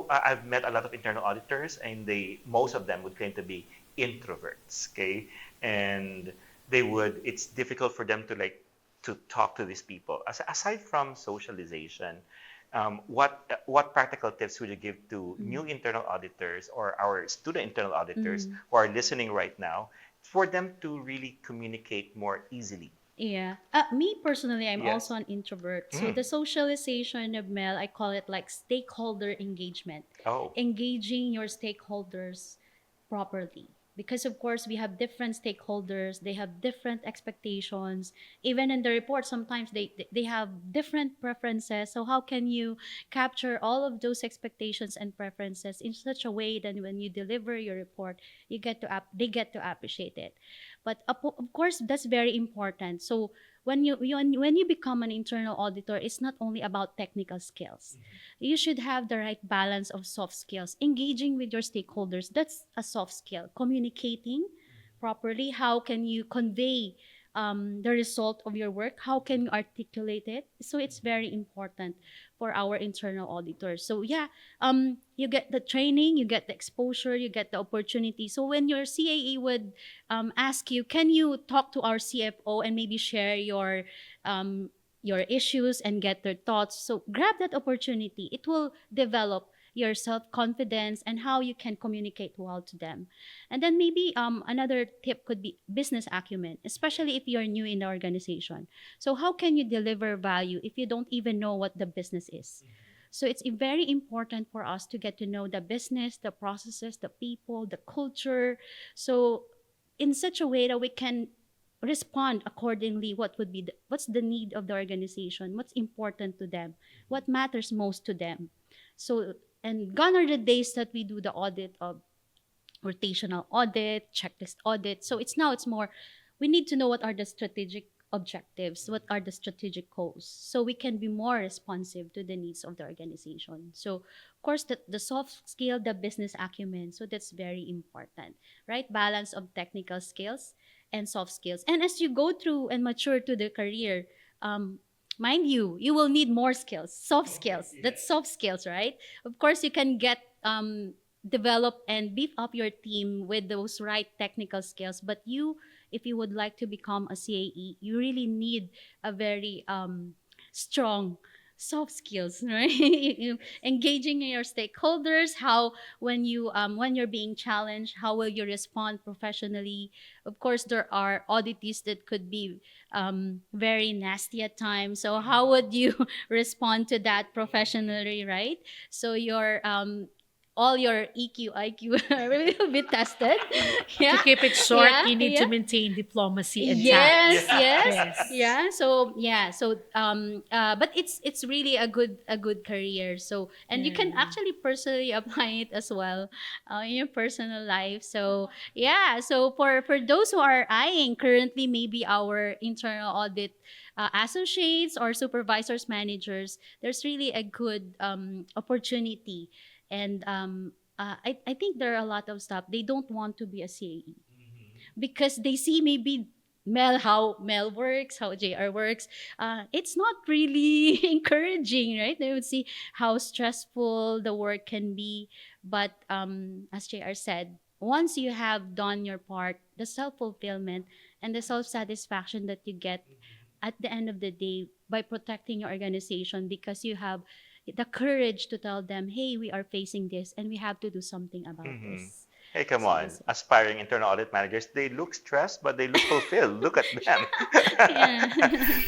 I've met a lot of internal auditors, and most of them would claim to be introverts, okay? And it's difficult for them to talk to these people. Aside from socialization, what practical tips would you give to new internal auditors or our student internal auditors who are listening right now for them to really communicate more easily? Yeah. Me personally, I'm also an introvert. So the socialization of Mel, I call it like stakeholder engagement. Oh. Engaging your stakeholders properly. Because of course we have different stakeholders, they have different expectations. Even in the report, sometimes they have different preferences. So how can you capture all of those expectations and preferences in such a way that when you deliver your report, they get to appreciate it. But of course, that's very important. So when you become an internal auditor, it's not only about technical skills. You should have the right balance of soft skills. Engaging with your stakeholders, that's a soft skill. Communicating properly, how can you convey the result of your work? How can you articulate it? So it's very important for our internal auditors. So yeah, you get the training, you get the exposure, you get the opportunity. So when your CAE would ask you, can you talk to our CFO and maybe share your issues and get their thoughts? So grab that opportunity. It will develop your self-confidence and how you can communicate well to them. And then maybe another tip could be business acumen, especially if you're new in the organization. So how can you deliver value if you don't even know what the business is? So it's very important for us to get to know the business, the processes, the people, the culture. So in such a way that we can respond accordingly, what's the need of the organization, what's important to them, what matters most to them. So, and gone are the days that we do the audit of rotational audit, checklist audit. So it's more, we need to know what are the strategic objectives, what are the strategic goals, so we can be more responsive to the needs of the organization. So of course the soft skill, the business acumen, so that's very important, right? Balance of technical skills and soft skills. And as you go through and mature to the career, mind you, you will need more skills, soft skills. That's soft skills, right? Of course, you can get develop and beef up your team with those right technical skills. But if you would like to become a CAE, you really need a very strong soft skills, right? Engaging your stakeholders, how when you're being challenged, how will you respond professionally? Of course, there are auditees that could be very nasty at times. So how would you respond to that professionally, right? So all your EQ, IQ will be tested. To Yeah. keep it short, Yeah. you need Yeah. to maintain diplomacy and tact. Yes, yes, Yes. yeah. But it's really a good career. So, and you can actually personally apply it as well in your personal life. So yeah. So for those who are eyeing currently, maybe our internal audit associates or supervisors, managers, there's really a good opportunity. And I think there are a lot of stuff they don't want to be a CAE because they see maybe how Mel works, how JR works. It's not really encouraging, right? They would see how stressful the work can be. But as JR said, once you have done your part, the self-fulfillment and the self-satisfaction that you get at the end of the day by protecting your organization, because you have the courage to tell them, hey, we are facing this and we have to do something about this. Hey, come So on. Aspiring internal audit managers, they look stressed, but they look fulfilled. Look at them. yeah.